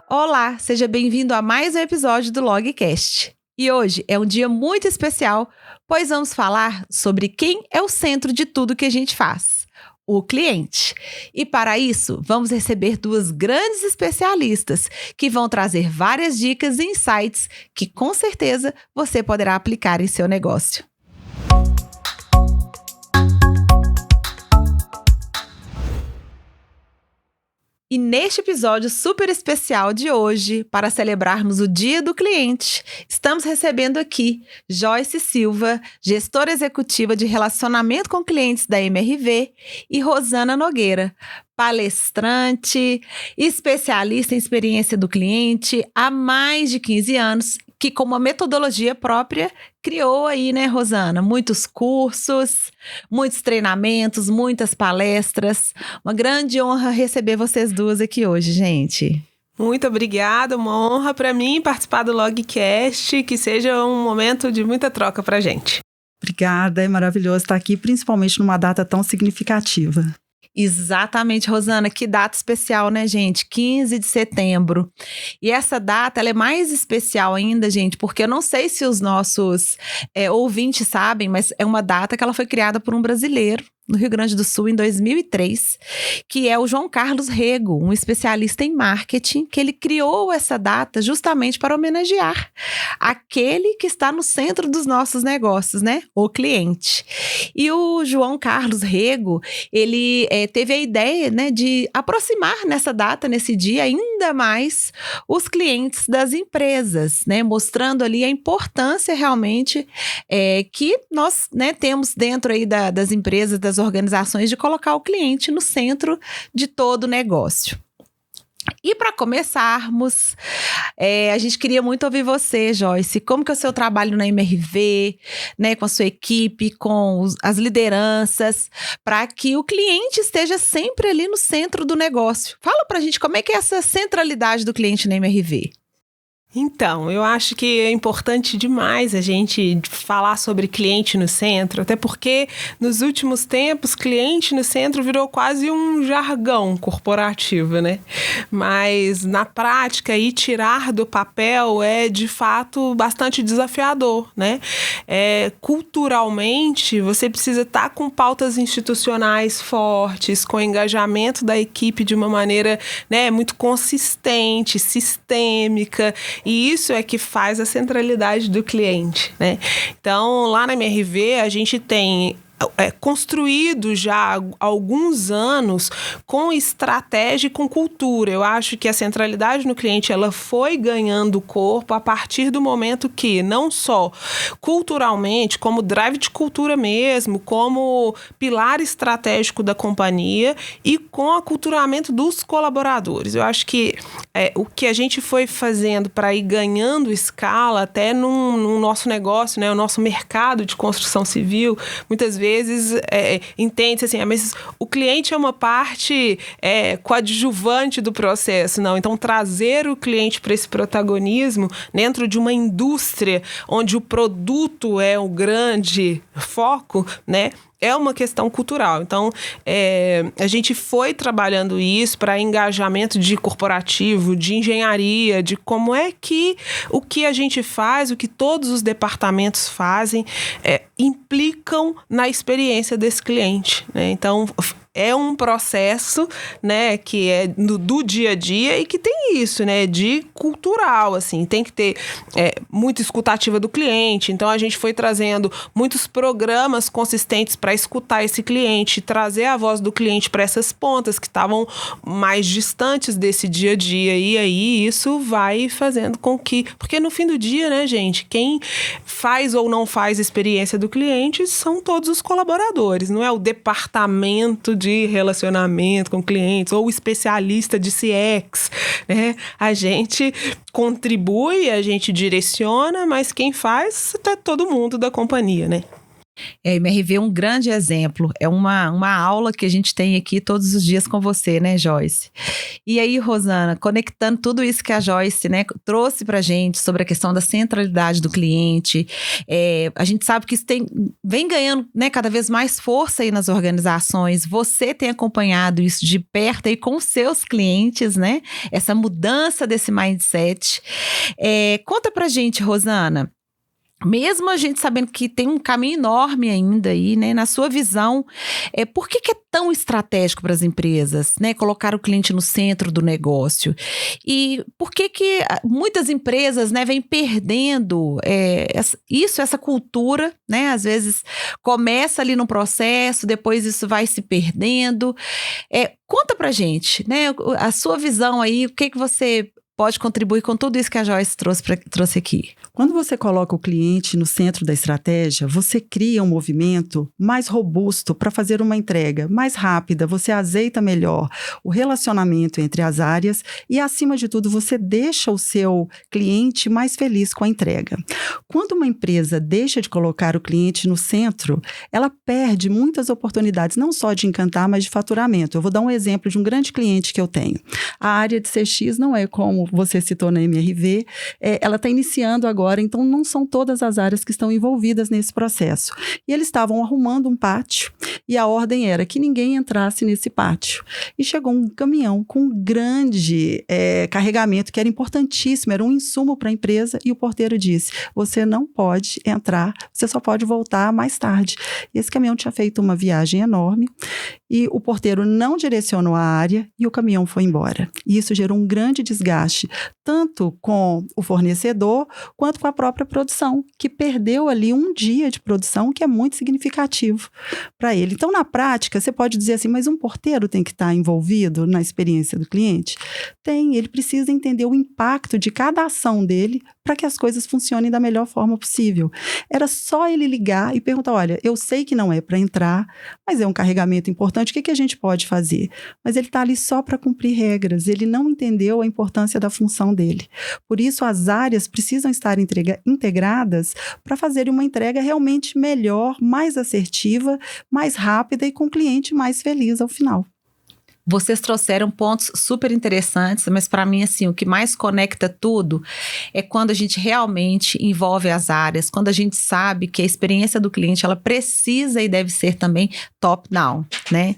Olá, seja bem-vindo a mais um episódio do Logcast. E hoje é um dia muito especial, pois vamos falar sobre quem é o centro de tudo que a gente faz, o cliente. E para isso, vamos receber duas grandes especialistas que vão trazer várias dicas e insights que com certeza você poderá aplicar em seu negócio. E neste episódio super especial de hoje, para celebrarmos o Dia do Cliente, estamos recebendo aqui Joyce Silva, gestora executiva de relacionamento com clientes da MRV, e Rosana Nogueira, palestrante, especialista em experiência do cliente há mais de 15 anos, que com uma metodologia própria criou aí, né, Rosana? Muitos cursos, muitos treinamentos, muitas palestras. Uma grande honra receber vocês duas aqui hoje, gente. Muito obrigada, uma honra para mim participar do Logcast, que seja um momento de muita troca para a gente. Obrigada, é maravilhoso estar aqui, principalmente numa data tão significativa. Exatamente, Rosana, que data especial, né, gente? 15 de setembro. E essa data, ela é mais especial ainda, gente, porque eu não sei se os nossos ouvintes sabem, mas é uma data que ela foi criada por um brasileiro no Rio Grande do Sul, em 2003, que é o João Carlos Rego, um especialista em marketing, que ele criou essa data justamente para homenagear aquele que está no centro dos nossos negócios, né? O cliente. E o João Carlos Rego, ele teve a ideia, né, de aproximar nessa data, nesse dia, ainda mais os clientes das empresas, né? Mostrando ali a importância realmente que nós, né, temos dentro aí das empresas, das organizações, de colocar o cliente no centro de todo o negócio. E para começarmos, a gente queria muito ouvir você, Joyce, como que é o seu trabalho na MRV, né, com a sua equipe, com as lideranças, para que o cliente esteja sempre ali no centro do negócio. Fala para a gente como é que é essa centralidade do cliente na MRV. Então, eu acho que é importante demais a gente falar sobre cliente no centro, até porque nos últimos tempos, cliente no centro virou quase um jargão corporativo, né? Mas na prática, e tirar do papel é de fato bastante desafiador, né? Culturalmente, você precisa estar com pautas institucionais fortes, com engajamento da equipe de uma maneira, né, muito consistente, sistêmica. E isso é que faz a centralidade do cliente, né? Então, lá na MRV, a gente tem construído já há alguns anos com estratégia e com cultura. Eu acho que a centralidade no cliente, ela foi ganhando corpo a partir do momento que, não só culturalmente, como drive de cultura mesmo, como pilar estratégico da companhia e com o aculturamento dos colaboradores. Eu acho que o que a gente foi fazendo para ir ganhando escala até no nosso negócio, né, o nosso mercado de construção civil, muitas vezes entende-se assim, mas o cliente é uma parte coadjuvante do processo. Não, então trazer o cliente para esse protagonismo dentro de uma indústria onde o produto é o grande foco, né? É uma questão cultural. Então, a gente foi trabalhando isso para engajamento de corporativo, de engenharia, de como é que o que a gente faz, o que todos os departamentos fazem, implicam na experiência desse cliente, né? Então, é um processo, né, que é do dia a dia e que tem isso, né, de cultural, assim, tem que ter muita escutativa do cliente. Então, a gente foi trazendo muitos programas consistentes para escutar esse cliente, trazer a voz do cliente para essas pontas que estavam mais distantes desse dia a dia. E aí, isso vai fazendo com que... Porque no fim do dia, né, gente, quem faz ou não faz experiência do cliente são todos os colaboradores, não é o departamento de relacionamento com clientes ou especialista de CX, né? A gente contribui, a gente direciona, mas quem faz é todo mundo da companhia, né? A MRV é um grande exemplo, é uma aula que a gente tem aqui todos os dias com você, né, Joyce? E aí, Rosana, conectando tudo isso que a Joyce, né, trouxe pra gente sobre a questão da centralidade do cliente, a gente sabe que isso vem ganhando, né, cada vez mais força aí nas organizações, você tem acompanhado isso de perto aí com seus clientes, né, essa mudança desse mindset. Conta pra gente, Rosana, mesmo a gente sabendo que tem um caminho enorme ainda aí, né? Na sua visão, por que é tão estratégico para as empresas, né? Colocar o cliente no centro do negócio? E por que muitas empresas, né, vêm perdendo essa cultura, né? Às vezes começa ali no processo, depois isso vai se perdendo. Conta pra gente, né? A sua visão aí, o que você pode contribuir com tudo isso que a Joyce trouxe aqui. Quando você coloca o cliente no centro da estratégia, você cria um movimento mais robusto para fazer uma entrega mais rápida, você azeita melhor o relacionamento entre as áreas e, acima de tudo, você deixa o seu cliente mais feliz com a entrega. Quando uma empresa deixa de colocar o cliente no centro, ela perde muitas oportunidades, não só de encantar, mas de faturamento. Eu vou dar um exemplo de um grande cliente que eu tenho. A área de CX não é como você citou na MRV, ela está iniciando agora, então não são todas as áreas que estão envolvidas nesse processo. E eles estavam arrumando um pátio e a ordem era que ninguém entrasse nesse pátio. E chegou um caminhão com um grande carregamento, que era importantíssimo, era um insumo para a empresa, e o porteiro disse: você não pode entrar, você só pode voltar mais tarde. E esse caminhão tinha feito uma viagem enorme e o porteiro não direcionou a área e o caminhão foi embora. E isso gerou um grande desgaste, tanto com o fornecedor quanto com a própria produção, que perdeu ali um dia de produção, que é muito significativo para ele. Então, na prática, você pode dizer assim, mas um porteiro tem que estar envolvido na experiência do cliente? Tem, ele precisa entender o impacto de cada ação dele para que as coisas funcionem da melhor forma possível. Era só ele ligar e perguntar: olha, eu sei que não é para entrar, mas é um carregamento importante, o que a gente pode fazer? Mas ele está ali só para cumprir regras, ele não entendeu a importância da função dele. Por isso, as áreas precisam estar integradas para fazer uma entrega realmente melhor, mais assertiva, mais rápida e com o cliente mais feliz ao final. Vocês trouxeram pontos super interessantes, mas para mim, assim, o que mais conecta tudo é quando a gente realmente envolve as áreas, quando a gente sabe que a experiência do cliente, ela precisa e deve ser também top-down, né?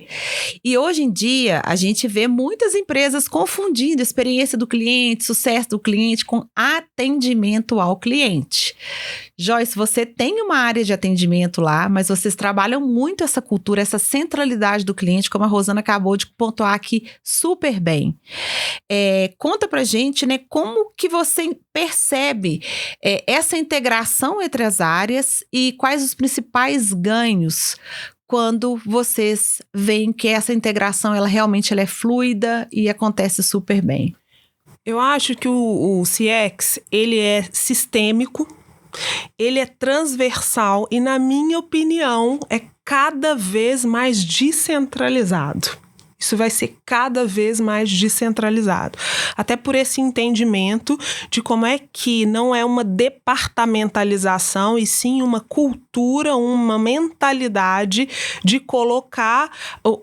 E hoje em dia, a gente vê muitas empresas confundindo experiência do cliente, sucesso do cliente com atendimento ao cliente. Joyce, você tem uma área de atendimento lá, mas vocês trabalham muito essa cultura, essa centralidade do cliente, como a Rosana acabou de pontuar aqui super bem. Conta pra gente, né, como que você percebe essa integração entre as áreas e quais os principais ganhos quando vocês veem que essa integração ela realmente é fluida e acontece super bem. Eu acho que o CX, ele é sistêmico, ele é transversal e, na minha opinião, é cada vez mais descentralizado. Isso vai ser cada vez mais descentralizado. Até por esse entendimento de como é que não é uma departamentalização, e sim uma cultura, uma mentalidade de colocar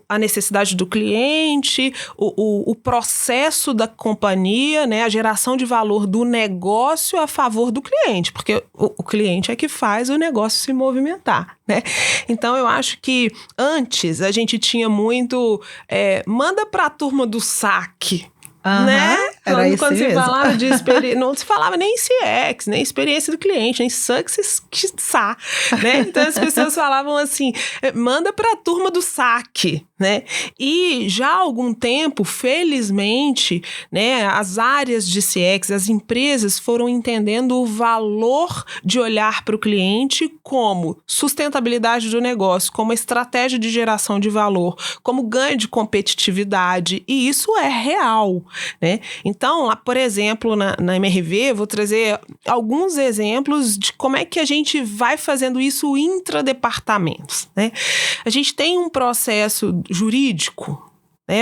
a necessidade do cliente, o processo da companhia, né, a geração de valor do negócio a favor do cliente, porque o cliente é que faz o negócio se movimentar, né? Então, eu acho que antes a gente tinha muito... manda para a turma do saque, né? Quando se falava de experiência, não se falava nem CX, nem experiência do cliente, nem success, né? Então as pessoas falavam assim, manda para a turma do saque, né? E já há algum tempo, felizmente, né, as áreas de CX, as empresas foram entendendo o valor de olhar para o cliente como sustentabilidade do negócio, como estratégia de geração de valor, como ganho de competitividade, e isso é real, né? Então, lá, por exemplo, na MRV, vou trazer alguns exemplos de como é que a gente vai fazendo isso intradepartamentos, né? A gente tem um processo jurídico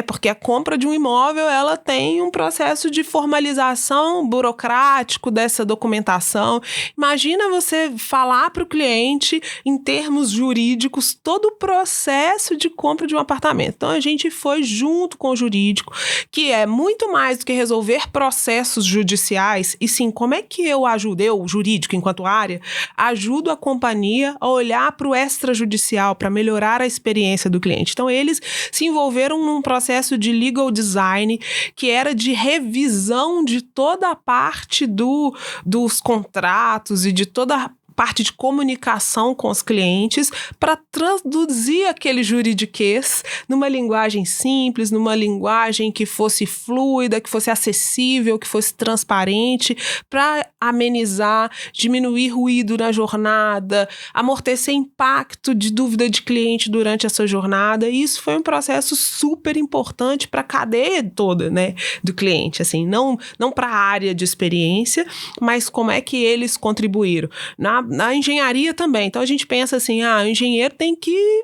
Porque a compra de um imóvel, ela tem um processo de formalização burocrático dessa documentação. Imagina você falar para o cliente, em termos jurídicos, todo o processo de compra de um apartamento. Então, a gente foi junto com o jurídico, que é muito mais do que resolver processos judiciais, e sim, como é que eu ajudo, eu, jurídico, enquanto área, ajudo a companhia a olhar para o extrajudicial, para melhorar a experiência do cliente. Então, eles se envolveram num processo de legal design, que era de revisão de toda a parte dos contratos e de toda a parte de comunicação com os clientes para traduzir aquele juridiquês numa linguagem simples, numa linguagem que fosse fluida, que fosse acessível, que fosse transparente, para amenizar, diminuir ruído na jornada, amortecer impacto de dúvida de cliente durante essa jornada. E isso foi um processo super importante para a cadeia toda, do cliente, assim, não para a área de experiência, mas como é que eles contribuíram. Na engenharia também. Então, a gente pensa assim, o engenheiro tem que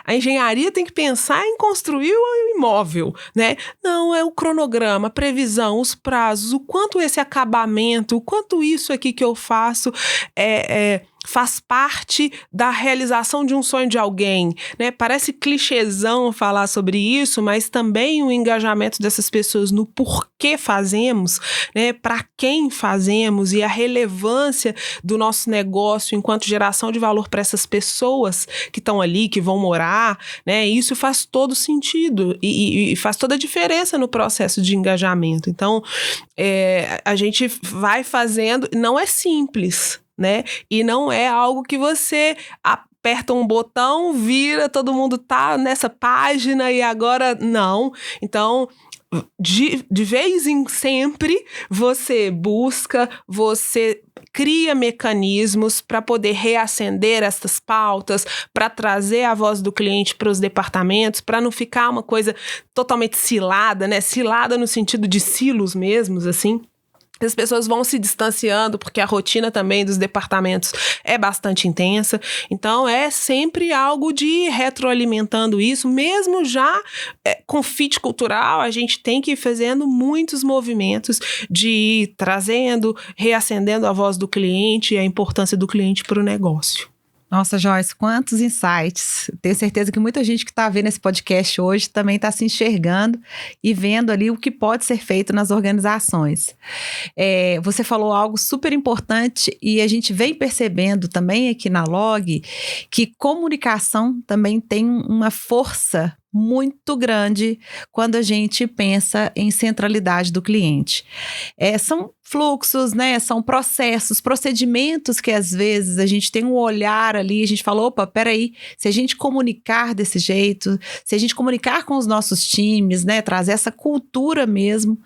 a engenharia tem que pensar em construir o imóvel, Não, é o cronograma, a previsão, os prazos, o quanto esse acabamento, o quanto isso aqui que eu faço faz parte da realização de um sonho de alguém, Parece clichêzão falar sobre isso, mas também o engajamento dessas pessoas no porquê fazemos, para quem fazemos e a relevância do nosso negócio enquanto geração de valor para essas pessoas que estão ali, que vão morar, Isso faz todo sentido e faz toda a diferença no processo de engajamento. Então, a gente vai fazendo, não é simples, e não é algo que você aperta um botão, vira, todo mundo tá nessa página e agora não. Então, de vez em sempre, você busca, você cria mecanismos para poder reacender essas pautas, para trazer a voz do cliente para os departamentos, para não ficar uma coisa totalmente cilada, Cilada no sentido de silos mesmos, assim. As pessoas vão se distanciando porque a rotina também dos departamentos é bastante intensa. Então, é sempre algo de ir retroalimentando isso. Mesmo já com fit cultural, a gente tem que ir fazendo muitos movimentos de ir trazendo, reacendendo a voz do cliente e a importância do cliente para o negócio. Nossa, Joyce, quantos insights. Tenho certeza que muita gente que está vendo esse podcast hoje também está se enxergando e vendo ali o que pode ser feito nas organizações. Você falou algo super importante e a gente vem percebendo também aqui na Log que comunicação também tem uma força muito grande quando a gente pensa em centralidade do cliente. São fluxos, são processos, procedimentos que às vezes a gente tem um olhar ali, a gente fala, opa, peraí, se a gente comunicar desse jeito, se a gente comunicar com os nossos times, trazer essa cultura mesmo,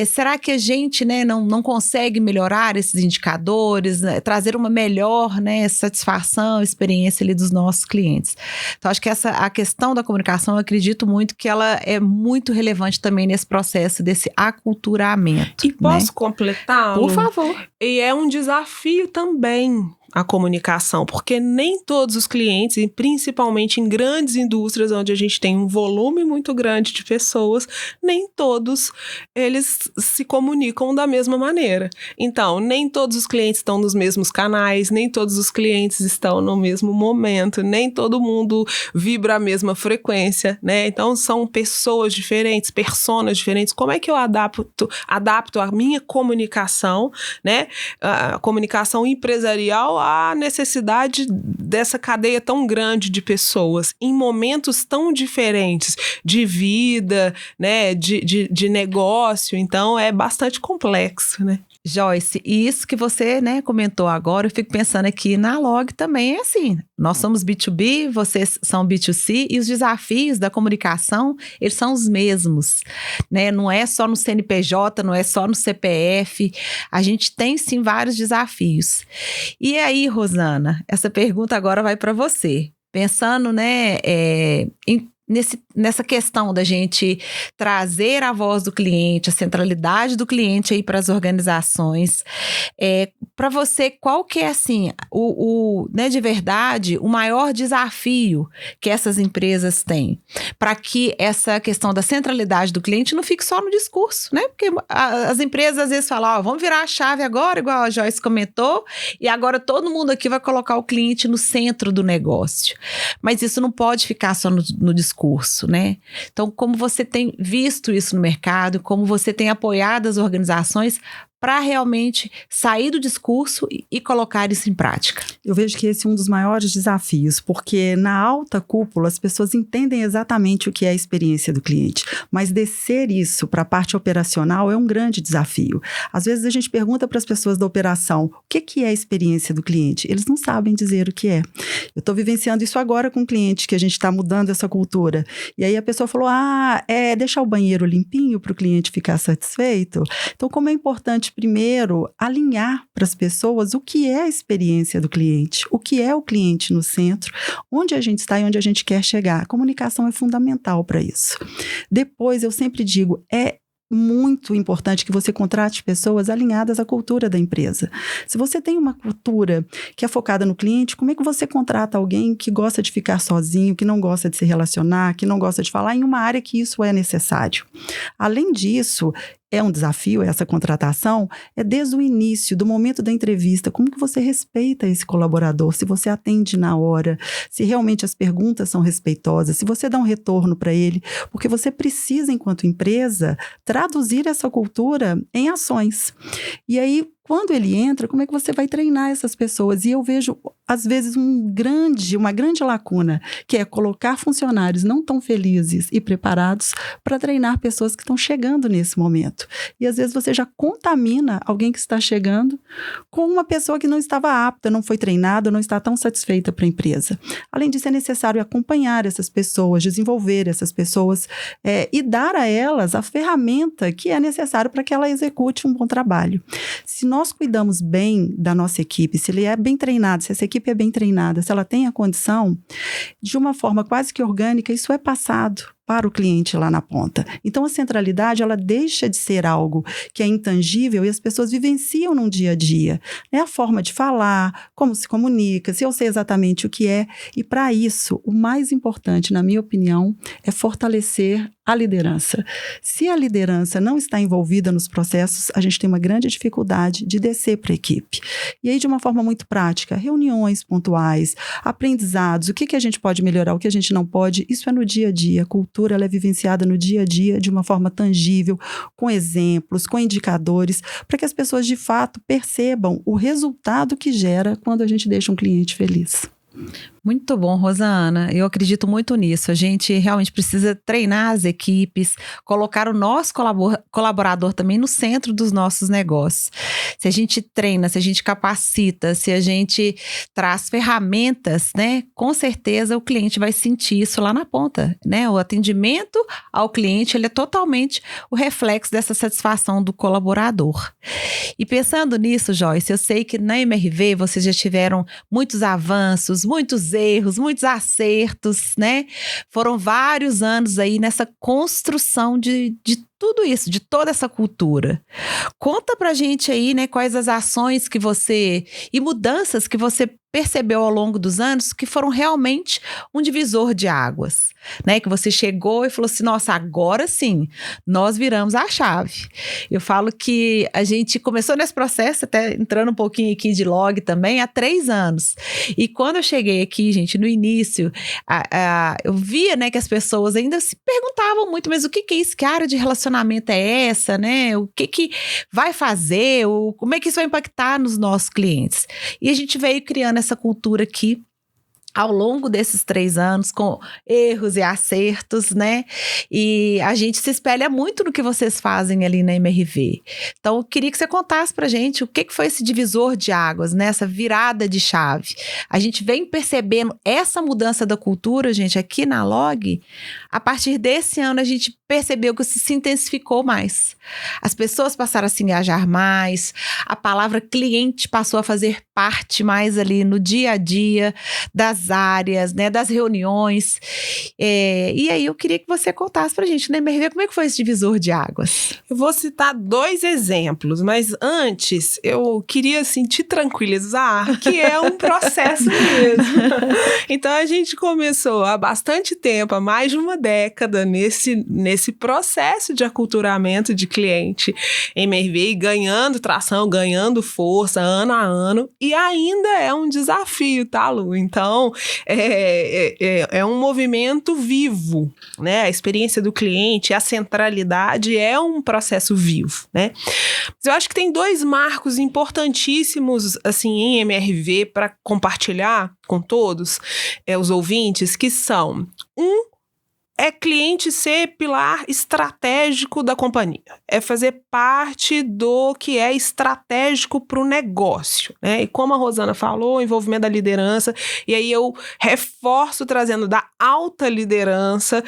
será que a gente não consegue melhorar esses indicadores, trazer uma melhor satisfação, experiência ali dos nossos clientes? Então, acho que a questão da comunicação, eu acredito muito que ela é muito relevante também nesse processo desse aculturamento. E posso completá-lo? Por favor. E é um desafio também a comunicação, porque nem todos os clientes, e principalmente em grandes indústrias onde a gente tem um volume muito grande de pessoas, nem todos eles se comunicam da mesma maneira. Então, nem todos os clientes estão nos mesmos canais, nem todos os clientes estão no mesmo momento, nem todo mundo vibra a mesma frequência, Então, são pessoas diferentes, personas diferentes. Como é que eu adapto a minha comunicação, a comunicação empresarial à necessidade dessa cadeia tão grande de pessoas em momentos tão diferentes de vida, de negócio. Então, é bastante complexo, Joyce, e isso que você comentou agora, eu fico pensando aqui na Log também é assim, nós somos B2B, vocês são B2C e os desafios da comunicação, eles são os mesmos, não é só no CNPJ, não é só no CPF, a gente tem sim vários desafios. E aí, Rosana, essa pergunta agora vai para você, pensando nessa questão da gente trazer a voz do cliente, a centralidade do cliente aí para as organizações. Para você, qual que é, assim, né, de verdade, o maior desafio que essas empresas têm para que essa questão da centralidade do cliente não fique só no discurso, né? Porque as empresas às vezes falam, vamos virar a chave agora, igual a Joyce comentou, e agora todo mundo aqui vai colocar o cliente no centro do negócio. Mas isso não pode ficar só no discurso, né? Então, como você tem visto isso no mercado, como você tem apoiado as organizações para realmente sair do discurso e colocar isso em prática? Eu vejo que esse é um dos maiores desafios, porque na alta cúpula as pessoas entendem exatamente o que é a experiência do cliente, mas descer isso para a parte operacional é um grande desafio. Às vezes a gente pergunta para as pessoas da operação, o que é a experiência do cliente? Eles não sabem dizer o que é. Eu estou vivenciando isso agora com um cliente, que a gente está mudando essa cultura. E aí a pessoa falou, deixar o banheiro limpinho para o cliente ficar satisfeito? Então, como é importante primeiro alinhar para as pessoas o que é a experiência do cliente, o que é o cliente no centro, onde a gente está e onde a gente quer chegar. A comunicação é fundamental para isso. Depois, eu sempre digo, muito importante que você contrate pessoas alinhadas à cultura da empresa. Se você tem uma cultura que é focada no cliente, como é que você contrata alguém que gosta de ficar sozinho, que não gosta de se relacionar, que não gosta de falar em uma área que isso é necessário? Além disso, é um desafio essa contratação, desde o início, do momento da entrevista, como que você respeita esse colaborador, se você atende na hora, se realmente as perguntas são respeitosas, se você dá um retorno para ele, porque você precisa, enquanto empresa, traduzir essa cultura em ações. E aí, quando ele entra, como é que você vai treinar essas pessoas? E eu vejo, às vezes, uma grande lacuna, que é colocar funcionários não tão felizes e preparados para treinar pessoas que estão chegando nesse momento. E às vezes você já contamina alguém que está chegando com uma pessoa que não estava apta, não foi treinada, não está tão satisfeita para a empresa. Além disso, é necessário acompanhar essas pessoas, desenvolver essas pessoas e dar a elas a ferramenta que é necessária para que ela execute um bom trabalho. Se nós cuidamos bem da nossa equipe, se ele é bem treinado, se essa equipe é bem treinada, se ela tem a condição, de uma forma quase que orgânica, isso é passado para o cliente lá na ponta. Então, a centralidade, ela deixa de ser algo que é intangível e as pessoas vivenciam no dia a dia. É a forma de falar, como se comunica, se eu sei exatamente o que é. E, para isso, o mais importante, na minha opinião, é fortalecer a liderança. Se a liderança não está envolvida nos processos, a gente tem uma grande dificuldade de descer para a equipe. E aí, de uma forma muito prática, reuniões pontuais, aprendizados, o que a gente pode melhorar, o que a gente não pode, isso é no dia a dia. A cultura, ela é vivenciada no dia a dia de uma forma tangível, com exemplos, com indicadores, para que as pessoas de fato percebam o resultado que gera quando a gente deixa um cliente feliz. Muito bom, Rosana. Eu acredito muito nisso. A gente realmente precisa treinar as equipes, colocar o nosso colaborador também no centro dos nossos negócios. Se a gente treina, se a gente capacita, se a gente traz ferramentas, né? Com certeza o cliente vai sentir isso lá na ponta, né? O atendimento ao cliente, ele é totalmente o reflexo dessa satisfação do colaborador. E pensando nisso, Joyce, eu sei que na MRV vocês já tiveram muitos avanços, muitos erros, muitos acertos, né? Foram vários anos aí nessa construção de tudo isso, de toda essa cultura. Conta pra gente aí, né, quais as ações que você e mudanças que você percebeu ao longo dos anos que foram realmente um divisor de águas, né? Que você chegou e falou assim, nossa, agora sim, nós viramos a chave. Eu falo que a gente começou nesse processo, até entrando um pouquinho aqui de log também, há 3 anos. E quando eu cheguei aqui, gente, no início, eu via, né, que as pessoas ainda se perguntavam muito, mas o que é isso? Que área de relacionamento é essa, né? O que vai fazer? Como é que isso vai impactar nos nossos clientes? E a gente veio criando essa cultura aqui ao longo desses 3 anos, com erros e acertos, né? E a gente se espelha muito no que vocês fazem ali na MRV. Então, eu queria que você contasse pra gente o que foi esse divisor de águas, né? Essa virada de chave. A gente vem percebendo essa mudança da cultura, gente, aqui na Log. A partir desse ano, a gente percebeu que isso se intensificou mais. As pessoas passaram a se engajar mais, a palavra cliente passou a fazer parte mais ali no dia a dia das das áreas, né, das reuniões. E aí eu queria que você contasse pra gente, né, MRV, como é que foi esse divisor de águas? Eu vou citar 2 exemplos, mas antes eu queria, assim, te tranquilizar que é um processo mesmo. Então a gente começou há bastante tempo, há mais de uma década, nesse processo de aculturamento de cliente MRV, ganhando tração, ganhando força, ano a ano, e ainda é um desafio, tá, Lu? Então, é um movimento vivo, né? A experiência do cliente, a centralidade é um processo vivo, né? Mas eu acho que tem 2 marcos importantíssimos, assim, em MRV para compartilhar com todos os ouvintes, que são: é cliente ser pilar estratégico da companhia. É fazer parte do que é estratégico para o negócio, né? E como a Rosana falou, o envolvimento da liderança, e aí eu reforço trazendo da alta liderança,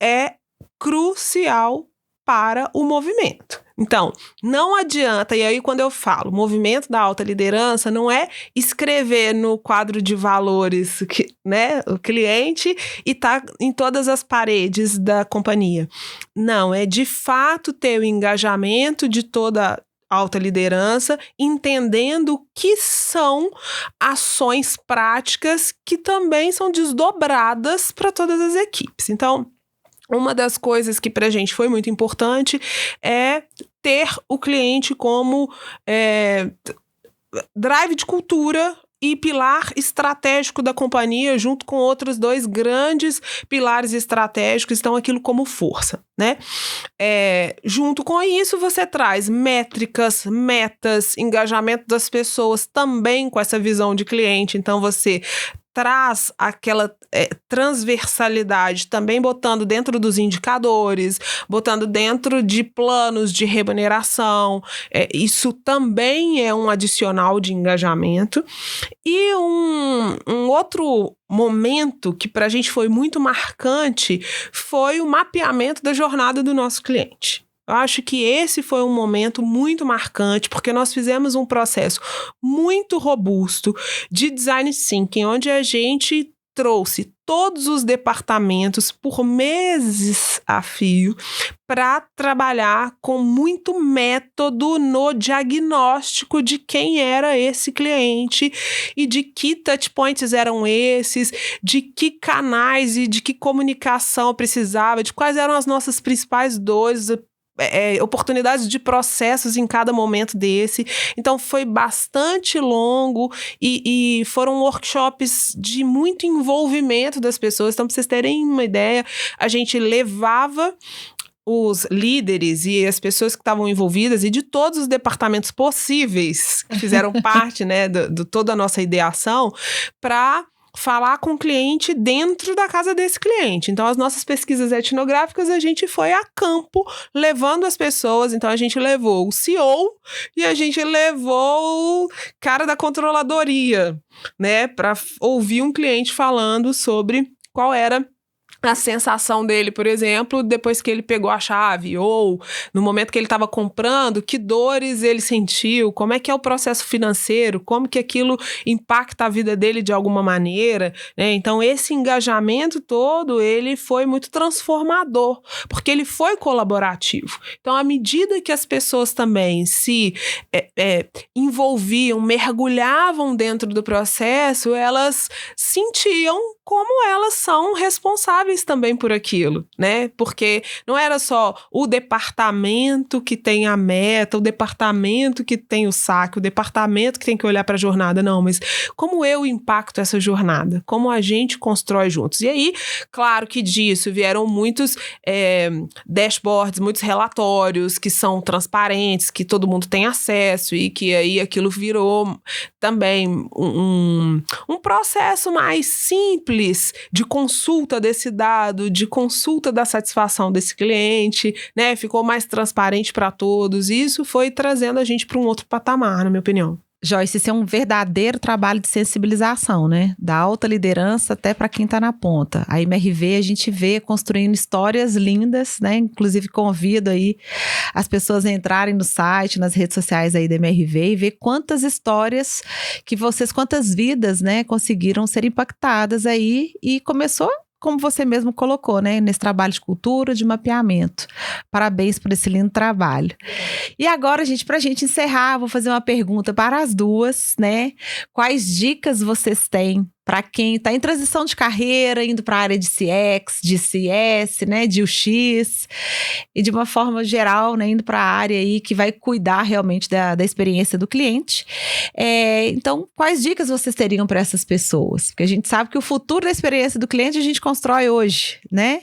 é crucial para o movimento. Então, não adianta, e aí quando eu falo movimento da alta liderança, não é escrever no quadro de valores, né, o cliente, e tá em todas as paredes da companhia. Não, é de fato ter o engajamento de toda alta liderança, entendendo que são ações práticas que também são desdobradas para todas as equipes. Então, uma das coisas que para a gente foi muito importante é ter o cliente como drive de cultura e pilar estratégico da companhia, junto com outros 2 grandes pilares estratégicos, estão aquilo como força, né? Junto com isso, você traz métricas, metas, engajamento das pessoas também com essa visão de cliente. Então, você traz aquela transversalidade também botando dentro dos indicadores, botando dentro de planos de remuneração. Isso também é um adicional de engajamento. E um outro momento que para a gente foi muito marcante foi o mapeamento da jornada do nosso cliente. Eu acho que esse foi um momento muito marcante, porque nós fizemos um processo muito robusto de design thinking, onde a gente trouxe todos os departamentos por meses a fio para trabalhar com muito método no diagnóstico de quem era esse cliente e de que touchpoints eram esses, de que canais e de que comunicação precisava, de quais eram as nossas principais dores, oportunidades de processos em cada momento desse. Então foi bastante longo e foram workshops de muito envolvimento das pessoas. Então, para vocês terem uma ideia, a gente levava os líderes e as pessoas que estavam envolvidas e de todos os departamentos possíveis que fizeram parte, né, de toda a nossa ideação, para falar com o cliente dentro da casa desse cliente. Então, as nossas pesquisas etnográficas, a gente foi a campo, levando as pessoas. Então, a gente levou o CEO e a gente levou o cara da controladoria, né, para ouvir um cliente falando sobre qual era a sensação dele, por exemplo, depois que ele pegou a chave, ou no momento que ele estava comprando, que dores ele sentiu, como é que é o processo financeiro, como que aquilo impacta a vida dele de alguma maneira, né? Então, esse engajamento todo, ele foi muito transformador, porque ele foi colaborativo. Então, à medida que as pessoas também se envolviam, mergulhavam dentro do processo, elas sentiam como elas são responsáveis também por aquilo, né? Porque não era só o departamento que tem a meta, o departamento que tem o saque, o departamento que tem que olhar para a jornada, não, mas como eu impacto essa jornada, como a gente constrói juntos. E aí, claro que disso vieram muitos dashboards, muitos relatórios que são transparentes, que todo mundo tem acesso e que aí aquilo virou também um processo mais simples de consulta desse dado, de consulta da satisfação desse cliente, né? Ficou mais transparente para todos. E isso foi trazendo a gente para um outro patamar, na minha opinião. Joyce, isso é um verdadeiro trabalho de sensibilização, né? Da alta liderança até para quem está na ponta. A MRV, a gente vê construindo histórias lindas, né? Inclusive convido aí as pessoas a entrarem no site, nas redes sociais aí da MRV e ver quantas histórias que vocês, quantas vidas, né, conseguiram ser impactadas aí e começou, como você mesmo colocou, né, nesse trabalho de cultura, de mapeamento. Parabéns por esse lindo trabalho. E agora, gente, para a gente encerrar, vou fazer uma pergunta para as duas, né? Quais dicas vocês têm para quem está em transição de carreira, indo para a área de CX, de CS, né, de UX, e de uma forma geral, né, indo para a área aí que vai cuidar realmente da experiência do cliente. Então, quais dicas vocês teriam para essas pessoas? Porque a gente sabe que o futuro da experiência do cliente a gente constrói hoje, né?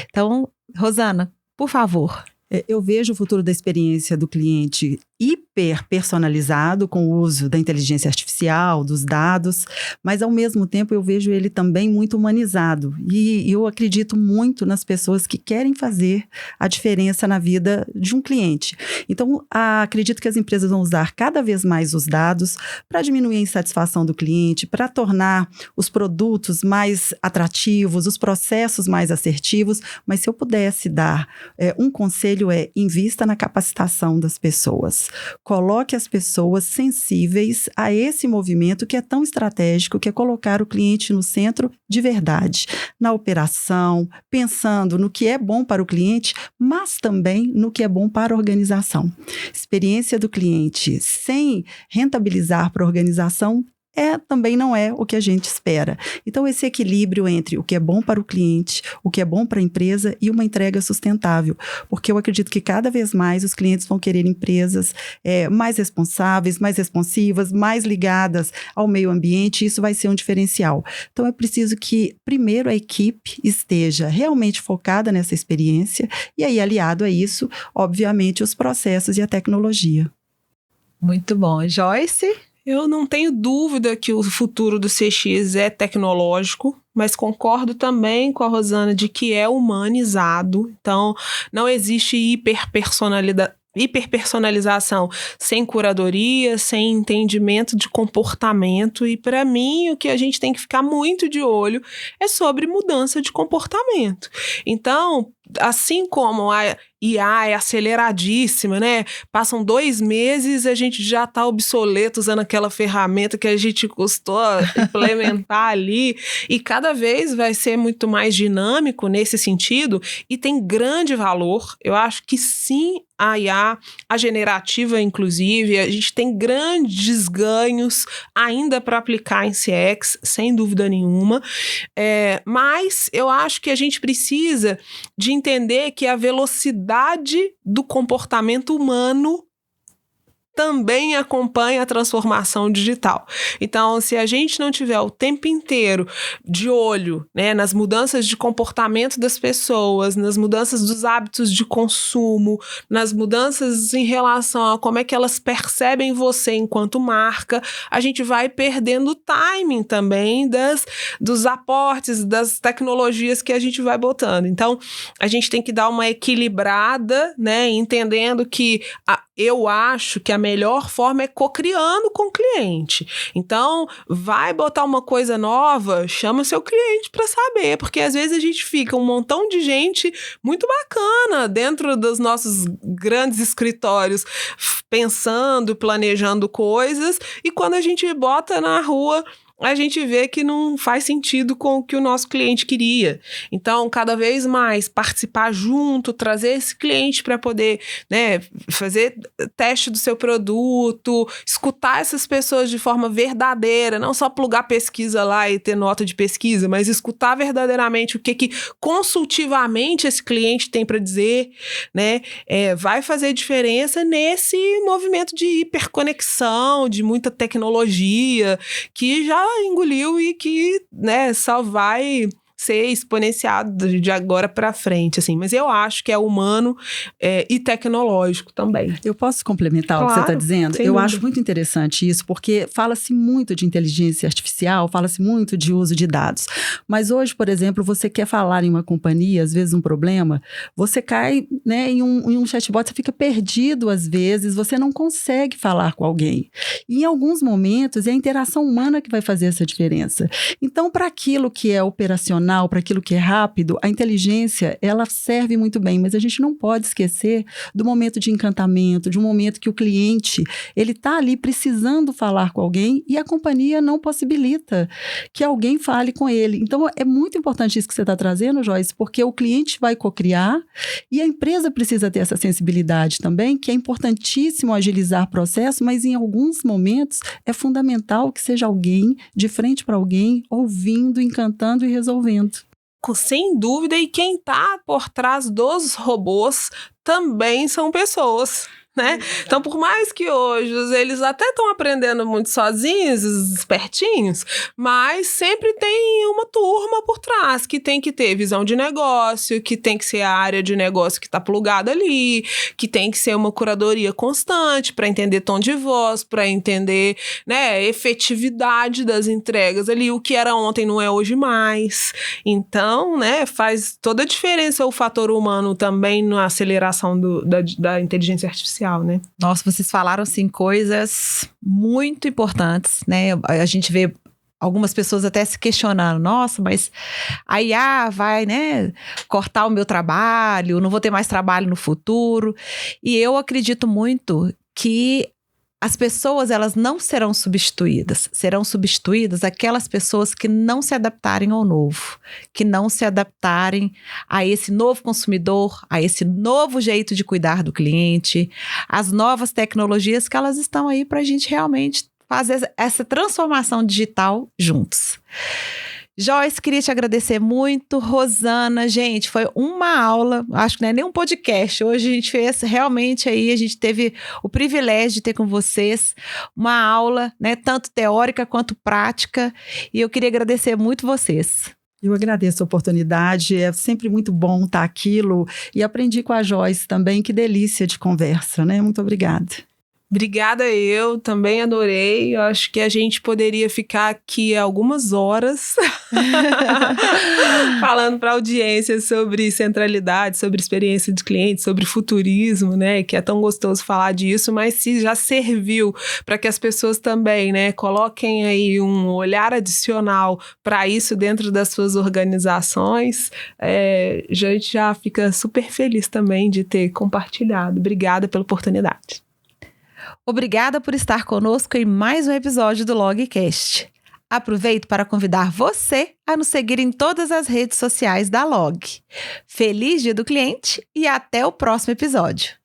Então, Rosana, por favor. Eu vejo o futuro da experiência do cliente hiper personalizado com o uso da inteligência artificial, dos dados, mas ao mesmo tempo eu vejo ele também muito humanizado e eu acredito muito nas pessoas que querem fazer a diferença na vida de um cliente. Então, acredito que as empresas vão usar cada vez mais os dados para diminuir a insatisfação do cliente, para tornar os produtos mais atrativos, os processos mais assertivos, mas se eu pudesse dar um conselho invista na capacitação das pessoas. Coloque as pessoas sensíveis a esse movimento que é tão estratégico, que é colocar o cliente no centro de verdade, na operação, pensando no que é bom para o cliente, mas também no que é bom para a organização. Experiência do cliente sem rentabilizar para a organização também não é o que a gente espera. Então, esse equilíbrio entre o que é bom para o cliente, o que é bom para a empresa e uma entrega sustentável. Porque eu acredito que cada vez mais os clientes vão querer empresas mais responsáveis, mais responsivas, mais ligadas ao meio ambiente, e isso vai ser um diferencial. Então, é preciso que, primeiro, a equipe esteja realmente focada nessa experiência e aí, aliado a isso, obviamente, os processos e a tecnologia. Muito bom. Joyce? Eu não tenho dúvida que o futuro do CX é tecnológico, mas concordo também com a Rosana de que é humanizado. Então, não existe hiperpersonalização sem curadoria, sem entendimento de comportamento. E, para mim, o que a gente tem que ficar muito de olho é sobre mudança de comportamento. Então, assim como a IA é aceleradíssima, né? Passam 2 meses, a gente já está obsoleto usando aquela ferramenta que a gente custou implementar ali, e cada vez vai ser muito mais dinâmico nesse sentido, e tem grande valor. Eu acho que sim, a IA, a generativa, inclusive, a gente tem grandes ganhos ainda para aplicar em CX, sem dúvida nenhuma. Mas eu acho que a gente precisa de entender que a velocidade do comportamento humano também acompanha a transformação digital. Então, se a gente não tiver o tempo inteiro de olho, né, nas mudanças de comportamento das pessoas, nas mudanças dos hábitos de consumo, nas mudanças em relação a como é que elas percebem você enquanto marca, a gente vai perdendo o timing também dos aportes, das tecnologias que a gente vai botando. Então, a gente tem que dar uma equilibrada, né, entendendo que eu acho que a melhor forma é co-criando com o cliente. Então, vai botar uma coisa nova, chama seu cliente para saber, porque às vezes a gente fica um montão de gente muito bacana dentro dos nossos grandes escritórios pensando, planejando coisas, e quando a gente bota na rua, a gente vê que não faz sentido com o que o nosso cliente queria. Então, cada vez mais participar junto, trazer esse cliente para poder, né, fazer teste do seu produto, escutar essas pessoas de forma verdadeira, não só plugar pesquisa lá e ter nota de pesquisa, mas escutar verdadeiramente o que consultivamente esse cliente tem para dizer, né, vai fazer diferença nesse movimento de hiperconexão, de muita tecnologia, que já engoliu e que, né, só vai ser exponenciado de agora para frente, assim. Mas eu acho que é humano e tecnológico também. Eu posso complementar o que você está dizendo? Eu acho muito interessante isso, porque fala-se muito de inteligência artificial, fala-se muito de uso de dados. Mas hoje, por exemplo, você quer falar em uma companhia, às vezes um problema, você cai, né, em um chatbot, você fica perdido às vezes, você não consegue falar com alguém. E em alguns momentos é a interação humana que vai fazer essa diferença. Então, para aquilo que é operacional, para aquilo que é rápido, a inteligência, ela serve muito bem, mas a gente não pode esquecer do momento de encantamento, de um momento que o cliente, ele está ali precisando falar com alguém e a companhia não possibilita que alguém fale com ele. Então, é muito importante isso que você está trazendo, Joyce, porque o cliente vai cocriar e a empresa precisa ter essa sensibilidade também, que é importantíssimo agilizar o processo, mas em alguns momentos é fundamental que seja alguém de frente para alguém, ouvindo, encantando e resolvendo. Sem dúvida, e quem está por trás dos robôs também são pessoas, né? Então, por mais que hoje eles até estão aprendendo muito sozinhos, os espertinhos, mas sempre tem uma turma por trás que tem que ter visão de negócio, que tem que ser a área de negócio que está plugada ali, que tem que ser uma curadoria constante para entender tom de voz, para entender, né, efetividade das entregas ali, o que era ontem não é hoje mais. Então, né, faz toda a diferença o fator humano também na aceleração da inteligência artificial. Né? Nossa, vocês falaram assim coisas muito importantes, né? A gente vê algumas pessoas até se questionando, nossa, mas a IA vai, né, cortar o meu trabalho, não vou ter mais trabalho no futuro. E eu acredito muito que as pessoas, elas não serão substituídas aquelas pessoas que não se adaptarem ao novo, que não se adaptarem a esse novo consumidor, a esse novo jeito de cuidar do cliente, as novas tecnologias que elas estão aí para a gente realmente fazer essa transformação digital juntos. Joyce, queria te agradecer muito. Rosana, gente, foi uma aula, acho que não é nem um podcast. Hoje a gente fez realmente aí, a gente teve o privilégio de ter com vocês uma aula, né, tanto teórica quanto prática, e eu queria agradecer muito vocês. Eu agradeço a oportunidade, é sempre muito bom estar aqui, Lu, e aprendi com a Joyce também, que delícia de conversa, né? Muito obrigada. Obrigada, eu também adorei. Eu acho que a gente poderia ficar aqui algumas horas falando para a audiência sobre centralidade, sobre experiência de cliente, sobre futurismo, né? Que é tão gostoso falar disso, mas se já serviu para que as pessoas também, né, coloquem aí um olhar adicional para isso dentro das suas organizações, a gente já fica super feliz também de ter compartilhado. Obrigada pela oportunidade. Obrigada por estar conosco em mais um episódio do Logcast. Aproveito para convidar você a nos seguir em todas as redes sociais da Log. Feliz Dia do Cliente e até o próximo episódio.